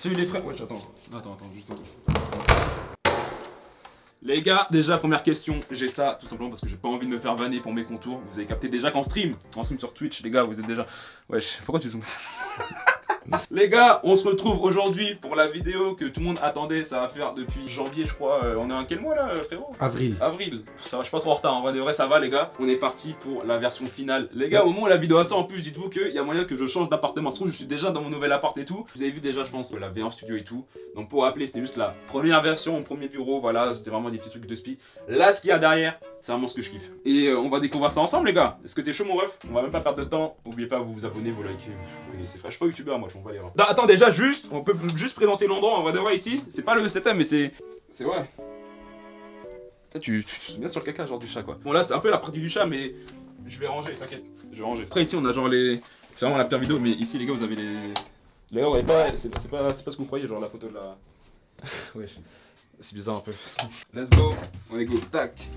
Salut les frères. Wesh, attends, juste attends. Les gars, déjà première question, j'ai ça tout simplement parce que j'ai pas envie de me faire vanner pour mes contours. Vous avez capté déjà qu'en stream sur Twitch, les gars, vous êtes déjà. Wesh, pourquoi tu zoomes? Les gars, on se retrouve aujourd'hui pour la vidéo que tout le monde attendait. Ça va faire depuis janvier, je crois. On est en quel mois là, frérot? Avril. Avril. Ça va, je suis pas trop en retard. En vrai de vrai, ça va, les gars. On est parti pour la version finale. Les gars, au moment où la vidéo a ça, en plus, dites-vous qu'il y a moyen que je change d'appartement. Je suis déjà dans mon nouvel appart et tout. Vous avez vu déjà, je pense, la V1 studio et tout. Donc, pour rappeler, c'était juste la première version, mon premier bureau. Voilà, c'était vraiment des petits trucs de spi. Là, ce qu'il y a derrière, c'est vraiment ce que je kiffe. Et on va découvrir ça ensemble, les gars. Est-ce que t'es chaud, mon ref? On va même pas perdre de temps. N'oubliez pas, vous likez, vous likez. Oui, c'est je suis pas youtubeur, moi, je m'en bats les reins. Attends, déjà, juste, on peut juste présenter l'endroit en vrai de vrai ici. C'est pas le setup, mais c'est. C'est ouais. Tu te mets sur le caca, genre du chat, quoi. Bon, là, c'est un peu la partie du chat, mais je vais ranger, t'inquiète. Je vais ranger. Après, ici, on a genre les. C'est vraiment la pire vidéo, mais ici, les gars, vous avez les. D'ailleurs, c'est pas ce que vous croyez, genre la photo de la. Ouais, c'est bizarre un peu. Let's go, on est go, tac.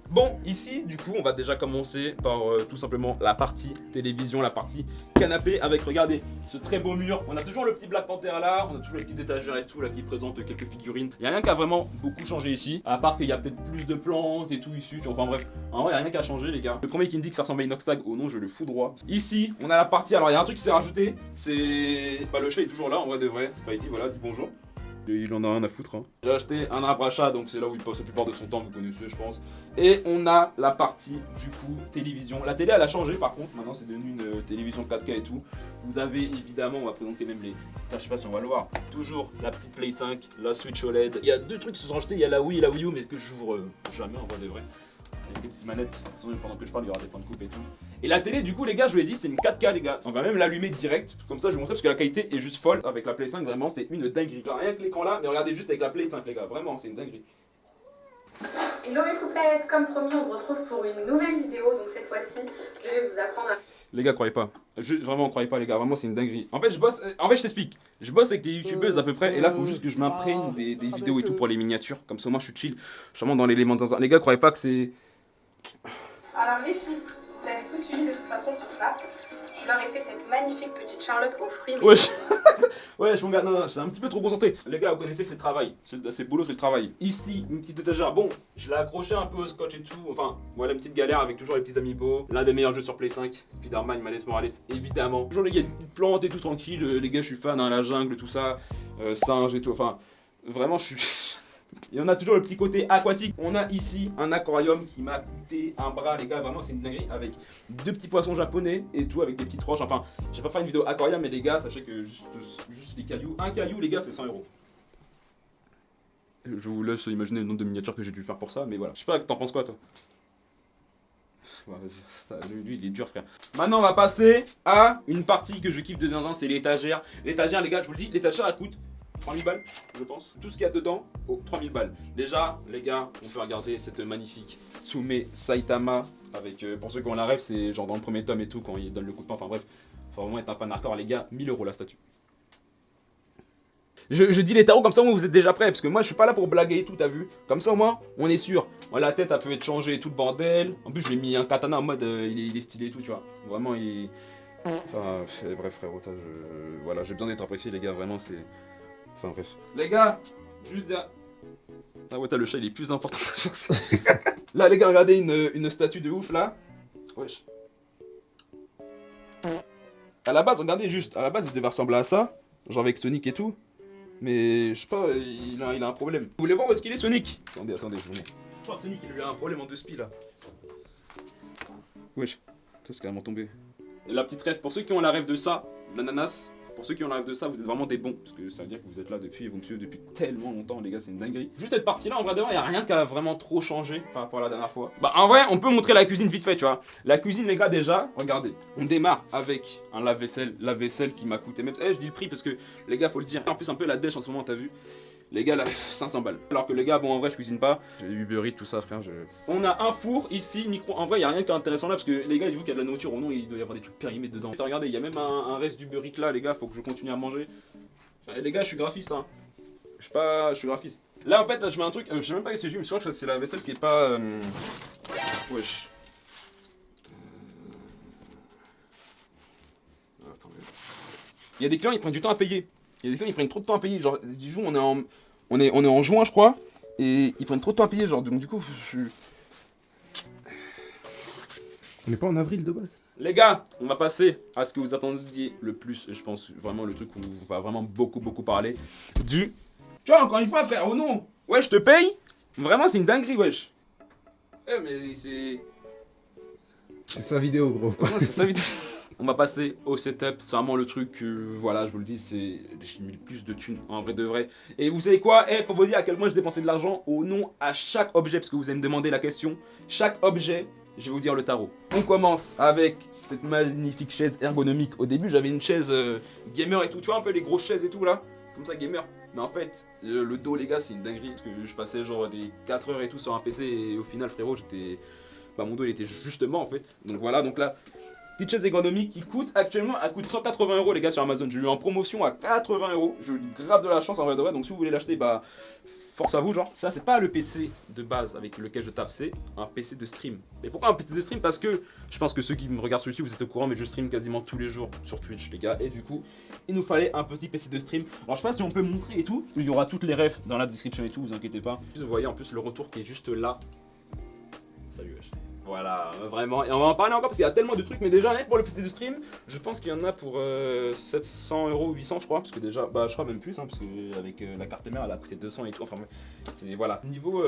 Bon, ici, du coup, on va déjà commencer par tout simplement la partie télévision, la partie canapé avec, regardez, ce très beau mur. On a toujours le petit Black Panther là, on a toujours les petites étagères et tout là qui présentent quelques figurines. Il n'y a rien qui a vraiment beaucoup changé ici, à part qu'il y a peut-être plus de plantes et tout ici. Enfin bref, en vrai, il n'y a rien qui a changé, les gars. Le premier qui me dit que ça ressemble à Inoxtag, oh non, je le fous droit. Ici, on a la partie, alors il y a un truc qui s'est rajouté, c'est. Bah, le chat est toujours là, en vrai de vrai. Spidey, voilà, dis bonjour. Il en a rien à foutre. Hein. J'ai acheté un arbre à chat, donc c'est là où il passe la plupart de son temps, vous connaissez, je pense. Et on a la partie, du coup, télévision. La télé, elle a changé par contre. Maintenant, c'est devenu une télévision 4K et tout. Vous avez évidemment, on va présenter même les. Enfin, je sais pas si on va le voir. Toujours la petite Play 5, la Switch OLED. Il y a deux trucs qui se sont rajoutés. Il y a la Wii et la Wii U, mais que j'ouvre jamais en vrai de vrai. Avec des petites manettes. Pendant que je parle, il y aura des points de coupe et tout. Et la télé, du coup, les gars, je vous l'ai dit, c'est une 4K, les gars. On va même l'allumer direct. Comme ça, je vais vous montrer parce que la qualité est juste folle. Avec la Play 5, vraiment, c'est une dinguerie. Genre, rien que l'écran là, mais regardez juste avec la Play 5, les gars. Vraiment, c'est une dinguerie. Hello les poupettes, comme promis, on se retrouve pour une nouvelle vidéo. Donc cette fois-ci, je vais vous apprendre à... Les gars, croyez pas. Vraiment, croyez pas, les gars. Vraiment, c'est une dinguerie. En fait, je t'explique. Je bosse avec des youtubeuses à peu près. Et là, faut juste que je m'imprègne des vidéos et tout pour les miniatures. Comme ça, moi, je suis chill. Je suis vraiment dans l'élément dans un. Les gars, croyez pas que c'est. Alors les filles, vous avez tous suivi de toute façon sur Snap. Je leur ai fait cette magnifique petite Charlotte aux fruits. Wesh. Wesh, mon gars, non, c'est un petit peu trop concentré. Les gars, vous connaissez, c'est le travail. C'est boulot, c'est le travail. Ici, une petite étagère. Bon, je l'ai accroché un peu au scotch et tout. Enfin, voilà, une petite galère avec toujours les petits amiibo. L'un des meilleurs jeux sur Play 5, Spider-Man, Miles Morales, évidemment. Toujours les gars, une petite plante et tout tranquille. Les gars, je suis fan, hein, la jungle, tout ça. Singe et tout. Enfin, vraiment, je suis. Et on a toujours le petit côté aquatique. On a ici un aquarium qui m'a coûté un bras, les gars. Vraiment, c'est une dinguerie. Avec deux petits poissons japonais et tout, avec des petites roches. Enfin, j'ai pas fait une vidéo aquarium, mais les gars, sachez que juste les cailloux. Un caillou, les gars, c'est 100 €. Je vous laisse imaginer le nombre de miniatures que j'ai dû faire pour ça, mais voilà. Je sais pas, t'en penses quoi, toi? Ouais, lui, il est dur, frère. Maintenant, on va passer à une partie que je kiffe de zinzin, c'est l'étagère. L'étagère, les gars, je vous le dis, l'étagère, elle coûte 3000 balles, je pense. Tout ce qu'il y a dedans, 3000 balles. Déjà, les gars, on peut regarder cette magnifique Tsume Saitama. Avec, pour ceux qui ont la rêve, c'est genre dans le premier tome et tout, quand il donne le coup de poing. Enfin bref, faut vraiment être un fan hardcore, les gars. 1000 € la statue. Je dis les tarots comme ça, moi, vous êtes déjà prêts. Parce que moi, je suis pas là pour blaguer et tout, t'as vu? Comme ça, au moins, on est sûr. Moi, la tête, elle peut être changée et tout le bordel. En plus, je lui ai mis un katana en mode, il est stylé et tout, tu vois. Vraiment, il. Enfin, bref, frérot, voilà, j'ai besoin d'être apprécié, les gars. Vraiment, c'est. Enfin bref. Les gars, juste derrière. Ah ouais, t'as le chat, il est plus important que la chance. Là, les gars, regardez une statue de ouf là. Wesh. À la base, regardez juste. À la base, il devait ressembler à ça. Genre avec Sonic et tout. Mais je sais pas, il a un problème. Vous voulez voir où est-ce qu'il est, Sonic? Attendez, je vous montre. Je crois que Sonic, il a eu un problème en 2 spi là. Wesh. C'est carrément tombé. Et la petite rêve, pour ceux qui ont la rêve de ça, l'ananas. Pour ceux qui ont la rêve de ça, vous êtes vraiment des bons. Parce que ça veut dire que vous êtes là depuis, et vous me suivez depuis tellement longtemps, les gars, c'est une dinguerie. Juste cette partie-là, en vrai de vrai, il n'y a rien qui a vraiment trop changé par rapport à la dernière fois. Bah, en vrai, on peut montrer la cuisine vite fait, tu vois. La cuisine, les gars, déjà, regardez. On démarre avec un lave-vaisselle. Lave-vaisselle qui m'a coûté, même. Je dis le prix parce que, les gars, faut le dire. En plus, un peu la dèche en ce moment, t'as vu. Les gars, là, 500 balles. Alors que les gars, bon, en vrai, je cuisine pas. J'ai Uber Eats, tout ça, frère. On a un four ici, micro. En vrai, y a rien qui est intéressant là parce que les gars, dites-vous qu'il y a de la nourriture ou non, il doit y avoir des trucs périmés dedans. Regardez, il y a même un reste d'Uber Eats là, les gars, faut que je continue à manger. Les gars, je suis graphiste, hein. Je suis graphiste. Là, en fait, là, je mets un truc. Je sais même pas ce que j'ai, mais je crois que c'est la vaisselle qui est pas. Wesh. Il y a des clients, ils prennent du temps à payer. Il y a des clients, ils prennent trop de temps à payer. Genre, du coup, on est en juin, je crois, et ils prennent trop de temps à payer. Genre, donc du coup, je suis. On n'est pas en avril de base. Les gars, on va passer à ce que vous attendiez le plus. Je pense vraiment le truc où on va vraiment beaucoup parler. Tu vois, encore une fois, frère, oh non. Ouais, je te paye. Vraiment, c'est une dinguerie, wesh. Mais c'est. C'est sa vidéo, gros. Ouais, c'est ça, vite. On va passer au setup, c'est vraiment le truc que, voilà, je vous le dis, j'ai mis le plus de thunes, en vrai de vrai. Et vous savez quoi, pour vous dire à quel point j'ai dépensé de l'argent au nom à chaque objet, parce que vous allez me demander la question, chaque objet, je vais vous dire le tarot. On commence avec cette magnifique chaise ergonomique. Au début, j'avais une chaise gamer et tout, tu vois un peu les grosses chaises et tout là, comme ça gamer. Mais en fait, le dos les gars, c'est une dinguerie, parce que je passais genre des 4 heures et tout sur un PC, et au final frérot, mon dos il était justement en fait. Donc voilà, donc là, petite chaise ergonomique qui coûte actuellement, elle coûte 180 € les gars sur Amazon. J'ai eu en promotion à 80 €. Je lui grave de la chance en vrai de vrai. Donc si vous voulez l'acheter, bah force à vous genre. Ça c'est pas le PC de base avec lequel je tape, c'est un PC de stream. Et pourquoi un PC de stream? Parce que je pense que ceux qui me regardent sur YouTube vous êtes au courant, mais je stream quasiment tous les jours sur Twitch les gars. Et du coup, il nous fallait un petit PC de stream. Alors je sais pas si on peut montrer et tout. Il y aura toutes les refs dans la description et tout, vous inquiétez pas. Vous voyez en plus le retour qui est juste là. Salut wesh. Voilà, vraiment. Et on va en parler encore parce qu'il y a tellement de trucs. Mais déjà, net pour le PC de stream, je pense qu'il y en a pour 700 €, 800 je crois. Parce que déjà, bah je crois même plus, hein, parce qu'avec la carte mère, elle a coûté 200 et tout. Enfin, c'est voilà. Niveau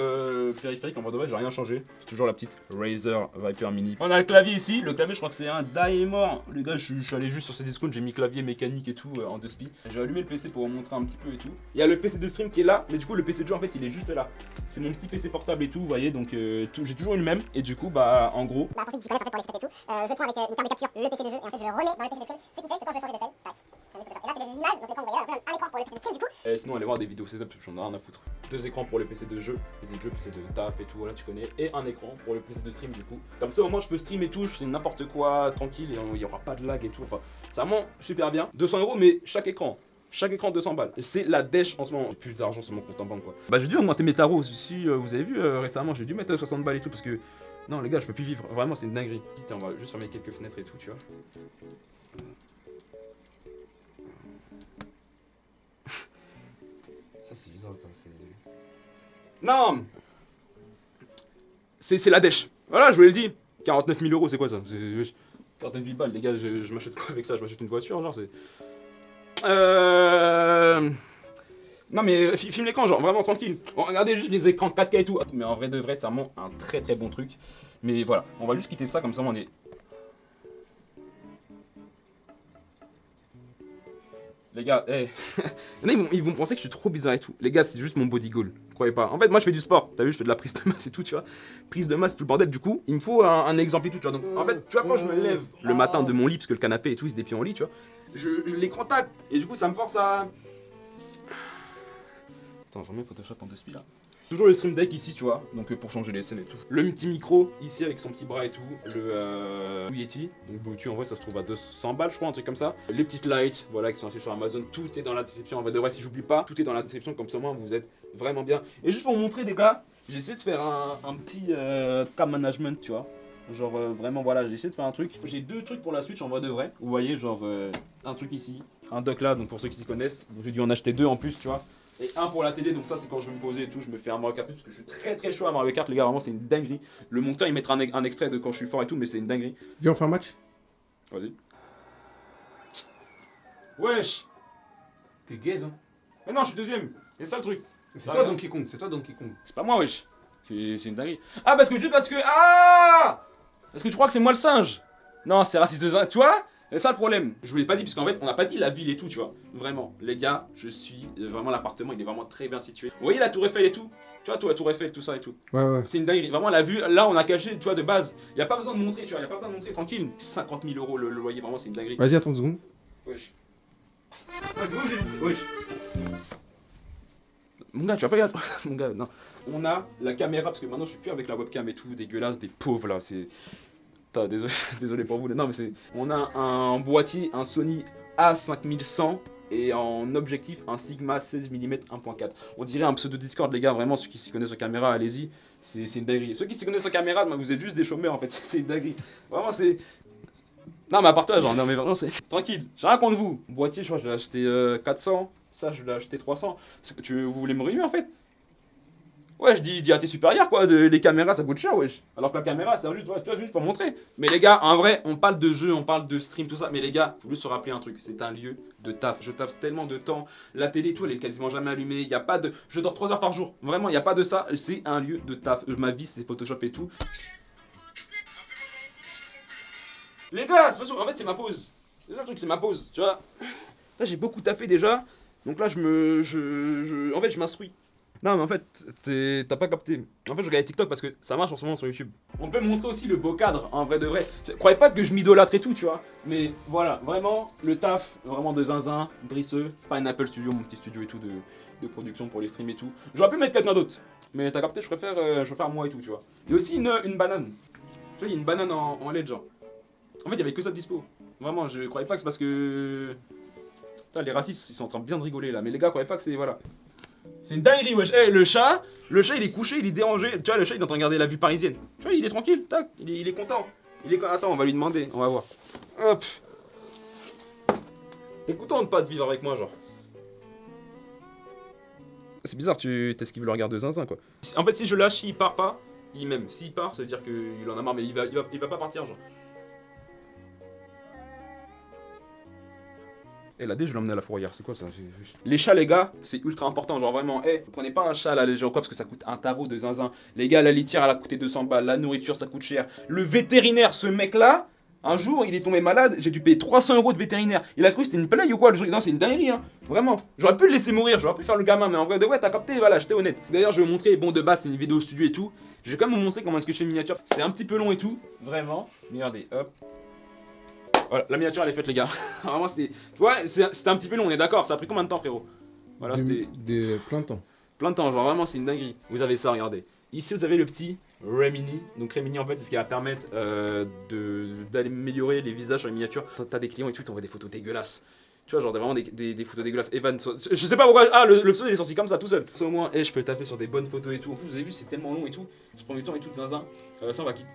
périphérique, en vrai de vrai, j'ai rien changé. C'est toujours la petite Razer Viper Mini. On a le clavier ici. Le clavier, je crois que c'est un Daemon. Les gars, je suis allé juste sur ces discounts. J'ai mis clavier mécanique et tout en 2 spi. J'ai allumé le PC pour vous montrer un petit peu et tout. Il y a le PC de stream qui est là. Mais du coup, le PC de jeu, en fait, il est juste là. C'est mon petit PC portable et tout, vous voyez. Donc, j'ai toujours eu le même. Et du coup, bah. En gros, pour ceux qui se connaissent en fait pour les setups et tout, je prends avec une carte de capture le PC de jeu et en fait je le remets dans le PC de stream. Ce qui fait que quand je vais changer de scène, tac. Et là c'est de l'image, donc l'écran vous voyez là, un écran pour le PC de stream du coup. Et sinon allez voir des vidéos setup, j'en ai rien à foutre. 2 écrans pour le PC de jeu, PC de taf et tout, voilà tu connais. Et un écran pour le PC de stream du coup. Comme ça au moins je peux stream et tout, je fais n'importe quoi tranquille et il n'y aura pas de lag et tout. Enfin, c'est vraiment super bien. 200 € mais chaque écran. Chaque écran 200 balles. C'est la dèche en ce moment. J'ai plus d'argent sur mon compte en banque quoi. Bah j'ai dû augmenter mes tarots. Si vous avez vu récemment, j'ai dû mettre 60 balles et tout parce que. Non les gars, je peux plus vivre. Vraiment c'est une dinguerie. Tiens, on va juste fermer quelques fenêtres et tout, tu vois. Ça c'est bizarre, ça c'est. Non. C'est la dèche. Voilà, je vous l'ai dit. 49 000 € c'est quoi ça? 49 000 balles les gars, je m'achète quoi avec ça? Je m'achète une voiture genre c'est. Non mais filme l'écran genre vraiment tranquille. Bon, regardez juste les écrans 4K et tout. Mais en vrai de vrai c'est vraiment un très bon truc. Mais voilà, on va juste quitter ça comme ça on est. Les gars, ils vont penser que je suis trop bizarre et tout. Les gars, c'est juste mon body goal. Croyez pas. En fait, moi je fais du sport. T'as vu, je fais de la prise de masse et tout, tu vois. Prise de masse, tout le bordel. Du coup, il me faut un exemple et tout, tu vois. Donc, en fait, tu vois, quand je me lève le matin de mon lit, parce que le canapé et tout, il se déplie en lit, tu vois. Je l'écran tape. Et du coup, ça me force à. Attends, je remets Photoshop en 2 spi là. Toujours le stream deck ici, tu vois, donc pour changer les scènes et tout. Le petit micro ici avec son petit bras et tout. Le Yeti, donc Bluetooth en vrai ça se trouve à 200 balles, je crois, un truc comme ça. Les petites lights, voilà, qui sont achetés sur Amazon. Tout est dans la description. En vrai de vrai, si j'oublie pas, tout est dans la description. Comme ça, moi, vous êtes vraiment bien. Et juste pour vous montrer, les gars, j'ai essayé de faire un petit cam management, tu vois. Genre vraiment, voilà, j'ai essayé de faire un truc. J'ai 2 trucs pour la Switch en vrai de vrai. Vous voyez, genre un truc ici, un dock là, donc pour ceux qui s'y connaissent. J'ai dû en acheter 2 en plus, tu vois. Et un pour la télé, donc ça c'est quand je vais me poser et tout, je me fais un Mario Kart parce que je suis très chaud à Mario Kart les gars, vraiment c'est une dinguerie. Le monteur il mettra un extrait de quand je suis fort et tout, mais c'est une dinguerie. Viens on fait un match. Vas-y. Wesh. T'es gaze hein. Mais non je suis deuxième, c'est ça le truc. C'est toi Donkey Kong, c'est toi Donkey Kong. C'est pas moi wesh. C'est une dinguerie. Ah parce que Ah parce que tu crois que c'est moi le singe. Non c'est raciste de singe, tu vois. C'est ça le problème. Je vous l'ai pas dit parce qu'en fait on n'a pas dit la ville et tout, tu vois. Vraiment, les gars, je suis vraiment l'appartement, il est vraiment très bien situé. Vous voyez la tour Eiffel et tout? Tu vois, la tour Eiffel, tout ça et tout. Ouais. C'est une dinguerie. Vraiment la vue, là on a caché, tu vois, de base. Il y a pas besoin de montrer, tu vois, il y a pas besoin de montrer tranquille. 50 000 € le loyer, vraiment c'est une dinguerie. Vas-y, attends 2 secondes. Wesh. Wesh. Mon gars, tu vas pas y aller. Mon gars, non. On a la caméra, parce que maintenant je suis plus avec la webcam et tout, dégueulasse, des pauvres là, c'est... Désolé, désolé pour vous, non mais c'est... On a un boîtier, un Sony A5100 et en objectif un Sigma 16 mm 1.4. On dirait un pseudo Discord les gars, vraiment ceux qui s'y connaissent sur caméra, allez-y, c'est une dinguerie. Ceux qui s'y connaissent sur caméra, vous êtes juste des chômeurs en fait, c'est une dinguerie. Vraiment c'est... Non mais à part toi, genre, non mais vraiment c'est... Tranquille, j'ai rien contre vous. Boîtier, je crois que je l'ai acheté 400, ça je l'ai acheté 300. Vous voulez me ruiner en fait? Ouais, je dis à tes supérieurs quoi, les caméras ça coûte cher, wesh. Alors que la caméra c'est juste, ouais, tu vois, juste pour montrer. Mais les gars, en vrai, on parle de jeu, on parle de stream, tout ça. Mais les gars, faut juste se rappeler un truc, c'est un lieu de taf. Je taffe tellement de temps. La télé, tout, elle est quasiment jamais allumée. Y a pas de. Je dors 3 heures par jour. Vraiment, y a pas de ça. C'est un lieu de taf. Ma vie, c'est Photoshop et tout. Les gars, c'est pas en fait, c'est ma pause. C'est ça le truc, c'est ma pause, tu vois. Là, j'ai beaucoup taffé déjà. Donc là, en fait, je m'instruis. Non mais en fait, t'as pas capté. En fait je regardais TikTok parce que ça marche en ce moment sur YouTube. On peut montrer aussi le beau cadre, en vrai de vrai. Croyez pas que je m'idolâtre et tout, tu vois. Mais voilà, vraiment, le taf, vraiment de zinzin, brisseux. Pas un Apple Studio, mon petit studio et tout de production pour les streams et tout. J'aurais pu mettre quelqu'un d'autre. Mais t'as capté, je préfère moi et tout, tu vois. Il y a aussi une banane. Tu vois, il y a une banane en LED, genre. En fait, il y avait que ça de dispo. Vraiment, je croyais pas que c'est parce que... Putain, les racistes, ils sont en train de bien de rigoler là. Mais les gars, croyez pas que c'est... Voilà. C'est une dinguerie, wesh. Hey, le chat, il est couché, il est dérangé. Tu vois, le chat, il est en train de regarder la vue parisienne. Tu vois, il est tranquille, tac, il est content. Attends, on va lui demander, on va voir. Hop. T'es content de pas te vivre avec moi, genre. C'est bizarre, tu t'esquives le regard de zinzin, quoi. En fait, si je lâche, s'il part pas, il m'aime. S'il part, ça veut dire qu'il en a marre, mais il va pas partir, genre. Eh, la dé, je l'ai emmené à la fourrière, c'est quoi ça? Les chats, les gars, c'est ultra important, genre vraiment, prenez pas un chat là, genre quoi, parce que ça coûte un tarot de zinzin. Les gars, la litière, elle a coûté 200 balles, la nourriture, ça coûte cher. Le vétérinaire, ce mec-là, un jour, il est tombé malade, j'ai dû payer 300 € de vétérinaire. Il a cru que c'était une plaie ou quoi, le truc. Non, c'est une dinguerie, hein, vraiment. J'aurais pu le laisser mourir, j'aurais pu faire le gamin, mais en vrai, de ouais, t'as capté, voilà, j'étais honnête. D'ailleurs, je vais vous montrer, bon, de base, c'est une vidéo studio et tout. Je vais quand même vous montrer comment est-ce que je fais une miniature. C'est un petit peu long et tout, vraiment. Regardez, hop. Voilà, la miniature elle est faite les gars. Vraiment c'était... Tu vois, c'était un petit peu long, on est d'accord. Ça a pris combien de temps frérot? Voilà, c'était... Plein de temps. Plein de temps, genre vraiment c'est une dinguerie. Vous avez ça, regardez. Ici vous avez le petit Remini. Donc Remini en fait c'est ce qui va permettre d'améliorer les visages sur les miniatures. T'as des clients et tout, t'envoies des photos dégueulasses. Tu vois, genre vraiment des photos dégueulasses. Evan, je sais pas pourquoi... Ah, le pseudo il est sorti comme ça tout seul. Ça au moins, je peux taffer sur des bonnes photos et tout. En plus vous avez vu c'est tellement long et tout. Ça prend du temps et tout, zinzin. Ça on va quitter.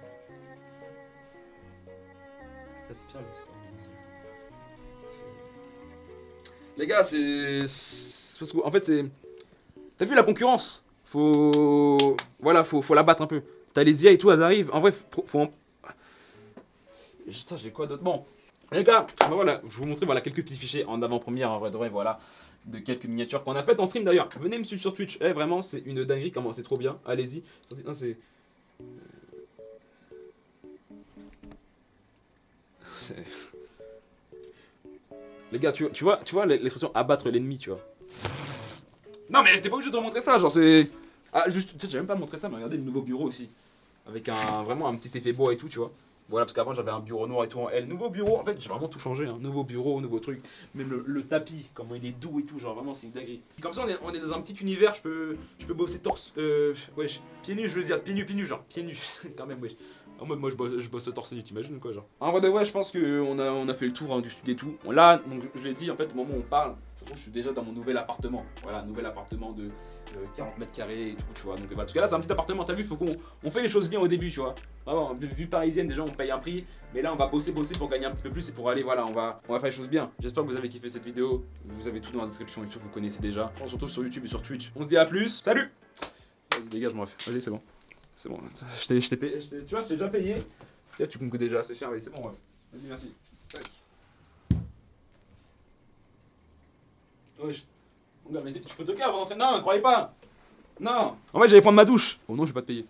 Les gars, c'est parce que en fait c'est... T'as vu la concurrence? Voilà, faut la battre un peu. T'as les IA et tout, elles arrivent. En vrai, faut... Putain, j'ai quoi d'autre? Bon, les gars, voilà, je vais vous montrer voilà, quelques petits fichiers en avant-première, en vrai de vrai, voilà. De quelques miniatures qu'on a faites en stream d'ailleurs. Venez me suivre sur Twitch. Vraiment, c'est une dinguerie, comment c'est trop bien. Allez-y. Non, c'est... Les gars, tu vois l'expression abattre l'ennemi, tu vois. Non mais t'es pas obligé de remontrer ça, genre c'est... Ah juste, tu sais, j'ai même pas montré ça, mais regardez le nouveau bureau aussi. Avec vraiment un petit effet bois et tout, tu vois. Voilà, parce qu'avant j'avais un bureau noir et tout en L. Nouveau bureau, en fait j'ai vraiment tout changé, hein. Nouveau bureau, nouveau truc. Même le tapis, comment il est doux et tout, genre vraiment c'est une dinguerie. Comme ça on est dans un petit univers, je peux bosser torse... wesh, pieds nus je veux dire, pieds nus genre, pieds nus, quand même wesh. En mode moi je bosse torse nu, t'imagines quoi genre. En vrai de vrai je pense qu'on a fait le tour hein, du studio et tout. Là, donc je l'ai dit en fait au moment où on parle, de toute façon je suis déjà dans mon nouvel appartement. Voilà, nouvel appartement de 40 mètres carrés et tout, tu vois. Donc voilà, parce que là c'est un petit appartement, t'as vu, faut qu'on fait les choses bien au début, tu vois. Vraiment, vue parisienne déjà on paye un prix, mais là on va bosser pour gagner un petit peu plus et pour aller, voilà, on va faire les choses bien. J'espère que vous avez kiffé cette vidéo, vous avez tout dans la description et tout, vous connaissez déjà. On se retrouve sur YouTube et sur Twitch. On se dit à plus, salut. Vas-y dégage moi, vas-y c'est bon. C'est bon, je t'ai payé, tu vois, je t'ai déjà payé. Là, tu me coûtes déjà, c'est cher, mais c'est bon, ouais. Vas-y, merci. Tac. Wesh. Mon gars, mais tu peux te calmer avant d'entrer. Non, ne croyez pas. Non. En fait, j'allais prendre ma douche. Oh non, je vais pas te payer.